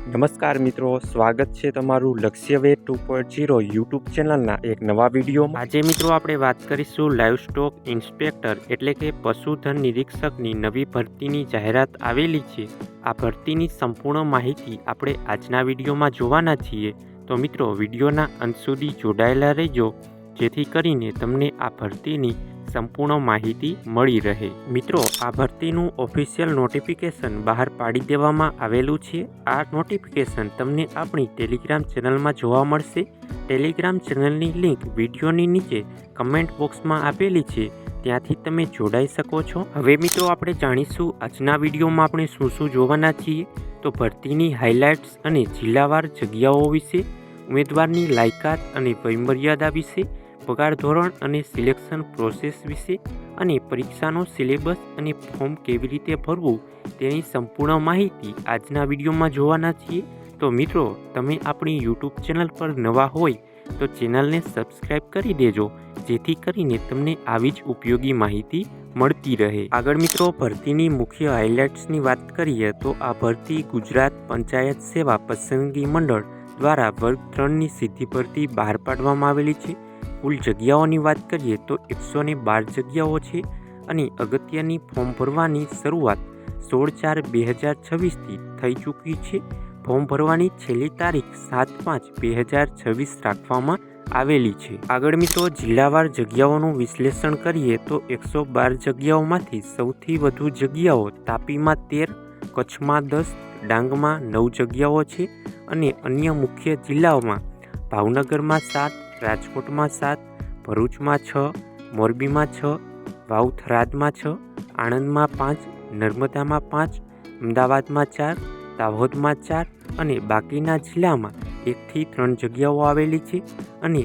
નમસ્કાર મિત્રો, સ્વાગત છે તમારું લક્ષ્યવે 2.0 યુટ્યુબ ચેનલના એક નવા વિડીયોમાં। આજે મિત્રો આપણે વાત કરીશું લાઈવ સ્ટોક ઇન્સ્પેક્ટર એટલે કે પશુધન નિરીક્ષકની નવી ભરતીની જાહેરાત આવેલી છે। આ ભરતીની સંપૂર્ણ માહિતી આપણે આજના વિડીયોમાં જોવાના છીએ, તો મિત્રો વિડીયોના અંત સુધી જોડાયેલા રહેજો, જેથી કરીને તમને આ ભરતીની સંપૂર્ણ માહિતી મળી રહે। મિત્રો, આ ભરતીનું ઓફિશિયલ નોટિફિકેશન બહાર પાડી દેવામાં આવેલું છે। આ નોટિફિકેશન તમને આપણી ટેલિગ્રામ ચેનલમાં જોવા મળશે। ટેલિગ્રામ ચેનલની લિંક વિડીયોની નીચે કમેન્ટ બોક્સમાં આપેલી છે, ત્યાંથી તમે જોડાઈ શકો છો। હવે મિત્રો આપણે જાણીશું આજના વિડીયોમાં આપણે શું શું જોવાના છીએ। તો ભરતીની હાઇલાઇટ્સ અને જિલ્લાવાર જગ્યાઓ વિશે, ઉમેદવારની લાયકાત અને વયમર્યાદા વિશે, પગાર ધોરણ અને સિલેક્શન પ્રોસેસ વિશે અને પરીક્ષાનો સિલેબસ અને ફોર્મ કેવી રીતે ભરવું તેની સંપૂર્ણ માહિતી આજના વિડીયોમાં જોવાના છીએ। તો મિત્રો, તમે આપણી યુટ્યુબ ચેનલ પર નવા હોય તો ચેનલને સબસ્ક્રાઈબ કરી દેજો, જેથી કરીને તમને આવી જ ઉપયોગી માહિતી મળતી રહે। આગળ મિત્રો, ભરતીની મુખ્ય હાઇલાઇટ્સની વાત કરીએ તો આ ભરતી ગુજરાત પંચાયત સેવા પસંદગી મંડળ દ્વારા વર્ગ 3ની સીધી ભરતી બહાર પાડવામાં આવેલી છે। કુલ જગ્યાઓની વાત કરીએ તો 112 જગ્યાઓ છે અને અગત્યની ફોર્મ ભરવાની શરૂઆત 16/4/2026થી થઈ ચૂકી છે। ફોર્મ ભરવાની છેલ્લી તારીખ 7/5/2026 રાખવામાં આવેલી છે। આગળ મિત્રો, જિલ્લાવાર જગ્યાઓનું વિશ્લેષણ કરીએ તો 112 જગ્યાઓમાંથી સૌથી વધુ જગ્યાઓ તાપીમાં 13, કચ્છમાં 10, ડાંગમાં 9 જગ્યાઓ છે અને અન્ય મુખ્ય જિલ્લાઓમાં ભાવનગરમાં 7, રાજકોટમાં 7, ભરૂચમાં 6, મોરબીમાં 6, વાવ થરાદમાં 6, આણંદમાં 5, નર્મદામાં 5, અમદાવાદમાં 4, દાહોદમાં 4 અને બાકીના જિલ્લામાં 1 થી 3 જગ્યાઓ આવેલી છે। અને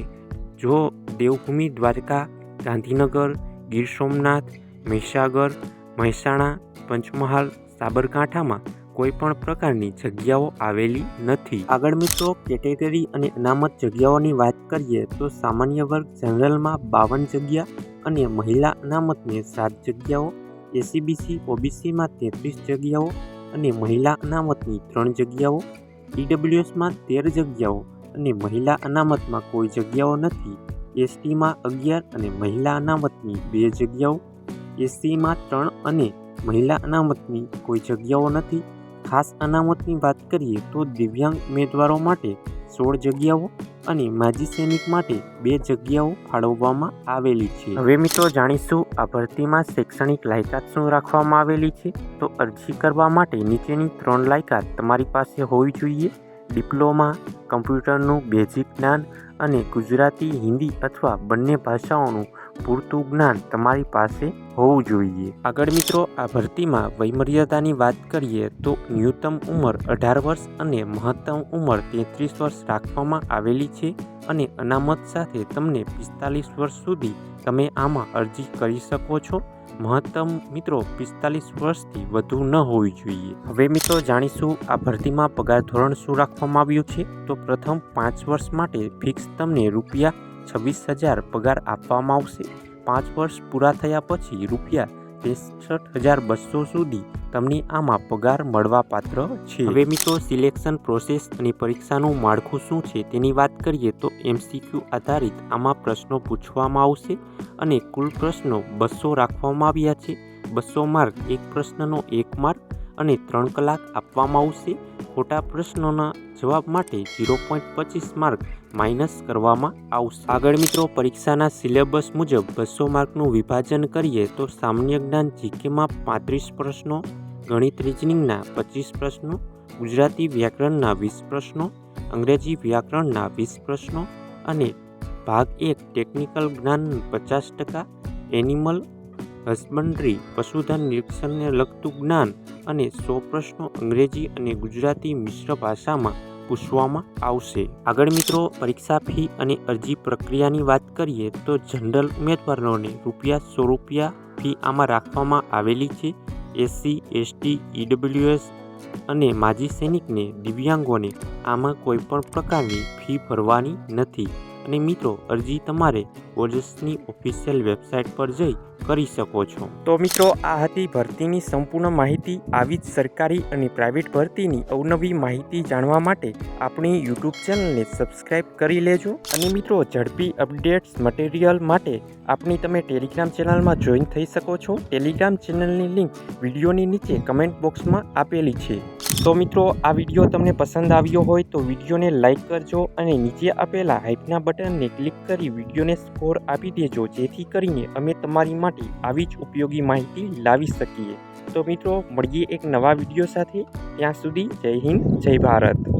જો દેવભૂમિ દ્વારકા, ગાંધીનગર, ગીર સોમનાથ, મહીસાગર, મહેસાણા, પંચમહાલ, સાબરકાંઠામાં કોઈ પણ પ્રકારની જગ્યાઓ આવેલી નથી। આગળ મિત્રો, કેટેગરી અને અનામત જગ્યાઓની વાત કરીએ તો સામાન્ય વર્ગ જનરલમાં 52 જગ્યા અને મહિલા અનામતને 7 જગ્યાઓ, એસીબીસી ઓબીસીમાં 33 જગ્યાઓ અને મહિલા અનામતની 3 જગ્યાઓ, ઈડબ્લ્યુએસમાં 13 જગ્યાઓ અને મહિલા અનામતમાં કોઈ જગ્યાઓ નથી, એસટીમાં 11 અને મહિલા અનામતની 2 જગ્યાઓ, એસસીમાં 3 અને મહિલા અનામતની કોઈ જગ્યાઓ નથી। ખાસ અનામતની વાત કરીએ તો દિવ્યાંગ ઉમેદવારો માટે 16 જગ્યાઓ અને માજી સૈનિક માટે 2 જગ્યાઓ ફાળવવામાં આવેલી છે। હવે મિત્રો જાણીશું આ ભરતીમાં શૈક્ષણિક લાયકાત શું રાખવામાં આવેલી છે। તો અરજી કરવા માટે નીચેની 3 લાયકાત તમારી પાસે હોવી જોઈએ। ડિપ્લોમા, કમ્પ્યુટરનું બેઝિક જ્ઞાન અને ગુજરાતી, હિન્દી અથવા બંને ભાષાઓનું પૂરતું જ્ઞાન તમારી પાસે હોવું જોઈએ। આગળ મિત્રો, આ ભરતીમાં વયમર્યાદાની વાત કરીએ તો ન્યૂનતમ ઉંમર 18 વર્ષ અને મહત્તમ ઉંમર 33 વર્ષ રાખવામાં આવેલી છે અને અનામત સાથે તમને 45 વર્ષ સુધી તમે આમાં અરજી કરી શકો છો। મહત્તમ મિત્રો 45 વર્ષથી વધુ ન હોવી જોઈએ। હવે મિત્રો જાણીશું આ ભરતીમાં પગાર ધોરણ શું રાખવામાં આવ્યું છે। તો પ્રથમ 5 વર્ષ માટે ફિક્સ તમને રૂપિયા 26,000 પગાર આપવામાં આવશે। 5 વર્ષ પૂરા થયા પછી રૂપિયા 63,200 સુધી તમને આમાં પગાર મળવા પાત્ર છે। હવે મિત્રો, સિલેક્શન પ્રોસેસ અને પરીક્ષાનું માળખું શું છે તેની વાત કરીએ તો MCQ આધારિત આમાં પ્રશ્નો પૂછવામાં આવશે અને કુલ પ્રશ્નો 200 રાખવામાં આવ્યા છે। 200 માર્ક એક પ્રશ્નનો 1 માર્ક અને 3 કલાક આપવામાં આવશે। ખોટા પ્રશ્નોના જવાબ માટે 0.25 માર્ક માઇનસ કરવામાં આવશે। આગળ મિત્રો, પરીક્ષાના સિલેબસ મુજબ 200 માર્કનું વિભાજન કરીએ તો સામાન્ય જ્ઞાન જીકેમાં 35 પ્રશ્નો, ગણિત રીઝનિંગના 25 પ્રશ્નો, ગુજરાતી વ્યાકરણના 20 પ્રશ્નો, અંગ્રેજી વ્યાકરણના 20 પ્રશ્નો અને ભાગ 1 ટેકનિકલ જ્ઞાન 50%, એનિમલ હસબન્ડરી પશુધન નિરીક્ષણને લગતું જ્ઞાન અને 100 પ્રશ્નો અંગ્રેજી અને ગુજરાતી મિશ્ર ભાષામાં પૂછવામાં આવશે। આગળ મિત્રો, પરીક્ષા ફી અને અરજી પ્રક્રિયાની વાત કરીએ તો જનરલ ઉમેદવારોને ₹100 ફી આમાં રાખવામાં આવેલી છે। એસસી, એસટી, ઈડબ્લ્યુએસ અને માજી સૈનિકને, દિવ્યાંગોને આમાં કોઈ પણ પ્રકારની ફી ભરવાની નથી। અને મિત્રો, અરજી તમારે ઓજસની ઓફિશિયલ વેબસાઇટ પર જઈ કરી શકો છો. તો મિત્રો, આ હતી ભરતીની સંપૂર્ણ માહિતી. આવી જ સરકારી અને પ્રાઇવેટ ભરતીની અવનવી માહિતી જાણવા માટે આપણી યુટ્યુબ ચેનલને સબસ્ક્રાઇબ કરી લેજો. અને મિત્રો, ઝડપી અપડેટ્સ મટીરિયલ માટે આપણી તમે ટેલિગ્રામ ચેનલમાં જોઈન થઈ શકો છો. ટેલિગ્રામ ચેનલની લિંક વિડીયોની નીચે કમેન્ટ બોક્સમાં આપેલી છે. તો મિત્રો, આ વિડીયો તમને પસંદ આવ્યો હોય તો વિડીયોને લાઇક કરજો અને નીચે આપેલા હાઇપના બટનને ક્લિક કરી વિડીયોને સ્કોર આપી દેજો, જેથી કરીને અમે તમારી માટે આવી જ ઉપયોગી માહિતી લાવી શકીએ. તો મિત્રો, મળીએ એક નવા વિડીયો સાથે. ત્યાં સુધી જય હિન્દ, જય ભારત.